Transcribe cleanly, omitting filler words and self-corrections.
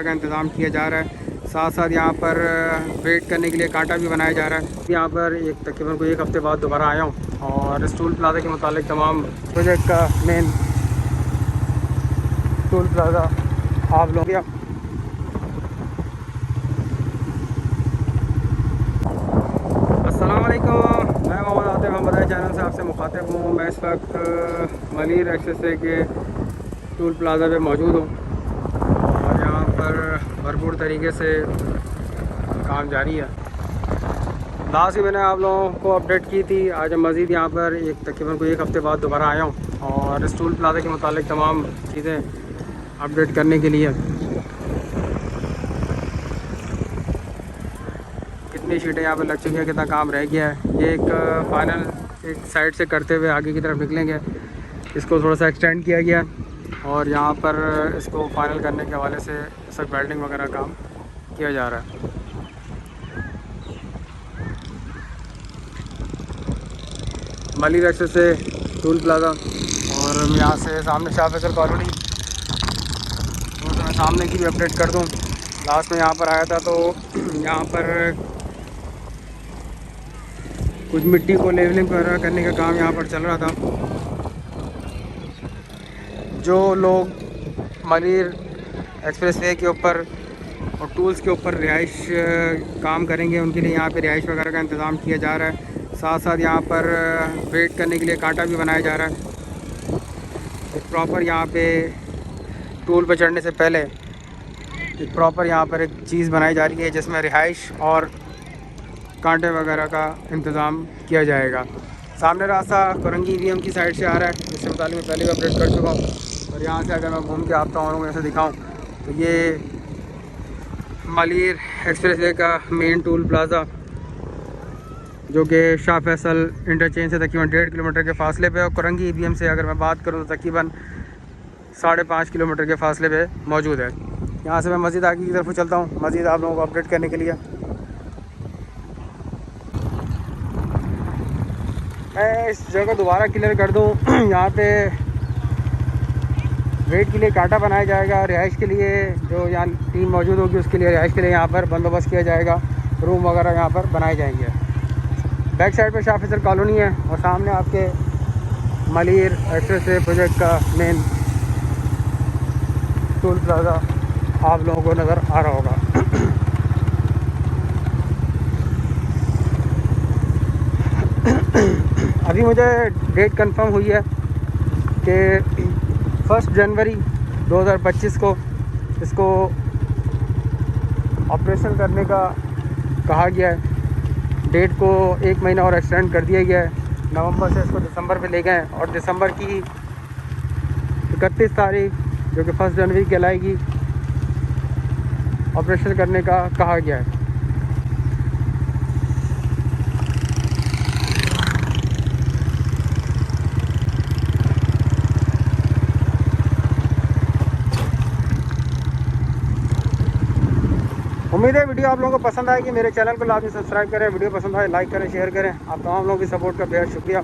का इंतज़ाम किया जा रहा है। साथ साथ यहाँ पर वेट करने के लिए कांटा भी बनाया जा रहा है। यहाँ पर एक तकरीबन को 1 हफ़्ते बाद दोबारा आया हूँ और इस टूल प्लाजा के मुतालिक तमाम प्रोजेक्ट का मेन टूल प्लाजा आप लोग अस्सलाम वालेकुम, मैं मोहम्मद आतिफ हमदाई चैनल से आपसे मुखातिब हूँ। मैं इस वक्त मलिर एक्सप्रेसवे के टूल प्लाजा पे मौजूद हूँ और यहाँ पर भरपूर तरीके से काम जारी है। लास्ट ही मैंने आप लोगों को अपडेट की थी। आज हम मज़ीद यहाँ पर एक तकरीबन को 1 हफ़्ते बाद दोबारा आया हूँ और इस टूल प्लाजा के मुतालिक तमाम चीज़ें अपडेट करने के लिए। कितनी शीटें यहाँ पर लग चुकी हैं, कितना काम रह गया है, ये एक फाइनल एक साइड से करते हुए आगे की तरफ निकलेंगे। इसको थोड़ा सा एक्सटेंड किया गया और यहाँ पर इसको फाइनल करने के हवाले से सब वेल्डिंग वगैरह काम किया जा रहा है। मलिर एक्सेस से टूल प्लाजा और यहाँ से सामने शाह फैसल कॉलोनी, तो मैं सामने की भी अपडेट कर दूँ। लास्ट में यहाँ पर आया था तो यहाँ पर कुछ मिट्टी को लेवलिंग वगैरह करने का काम यहाँ पर चल रहा था। जो लोग मलिर एक्सप्रेसवे के ऊपर और टूल्स के ऊपर रिहाइश काम करेंगे उनके लिए यहाँ पे रिहाइश वगैरह का इंतज़ाम किया जा रहा है। साथ साथ यहाँ पर वेट करने के लिए कांटा भी बनाया जा रहा है। एक प्रॉपर यहाँ पे टूल पर चढ़ने से पहले एक प्रॉपर यहाँ पर एक चीज़ बनाई जा रही है जिसमें रिहाइश और कांटे वगैरह का इंतज़ाम किया जाएगा। सामने रास्ता कोरंगी ईवीएम की साइड से आ रहा है, जिसके मुताबिक मैं पहले भी अपडेट कर चुका हूँ। और यहाँ से अगर मैं घूम के आता हूँ ऐसे दिखाऊँ तो ये मलिर एक्सप्रेसवे का मेन टूल प्लाज़ा जो कि शाह फैसल इंटरचेंज से तकरीबन 1.5 किलोमीटर के फासले पे और कोरंगी ईवीएम से अगर मैं बात करूँ तो तकरीबन 5.5 किलोमीटर के फासले पे मौजूद है। यहाँ से मैं मस्जिद आगे की तरफ चलता हूँ, मस्जिद आप लोगों को अपडेट करने के लिए। मैं इस जगह दोबारा क्लियर कर दूँ यहाँ पे वेट के लिए कांटा बनाया जाएगा। रिहाइश के लिए जो यहाँ टीम मौजूद होगी उसके लिए रिहाइश के लिए यहाँ पर बंदोबस्त किया जाएगा। रूम वगैरह यहाँ पर बनाए जाएंगे। बैक साइड पर शाह फैसल कॉलोनी है और सामने आपके मलिर एक्सप्रेसवे प्रोजेक्ट का मेन टूल प्लाजा आप लोगों को नज़र आ रहा होगा। अभी मुझे डेट कंफर्म हुई है कि 1 जनवरी 2025 को इसको ऑपरेशन करने का कहा गया है। डेट को 1 महीना और एक्सटेंड कर दिया गया है। नवंबर से इसको दिसंबर पे ले गए हैं और दिसंबर की 31 तारीख जो कि 1 जनवरी कहलाएगी ऑपरेशन करने का कहा गया है। उम्मीद है वीडियो आप लोगों को पसंद आएगी। मेरे चैनल को लाजमी सब्सक्राइब करें, वीडियो पसंद आए लाइक करें, शेयर करें। आप तमाम लोगों की सपोर्ट का बेहद शुक्रिया।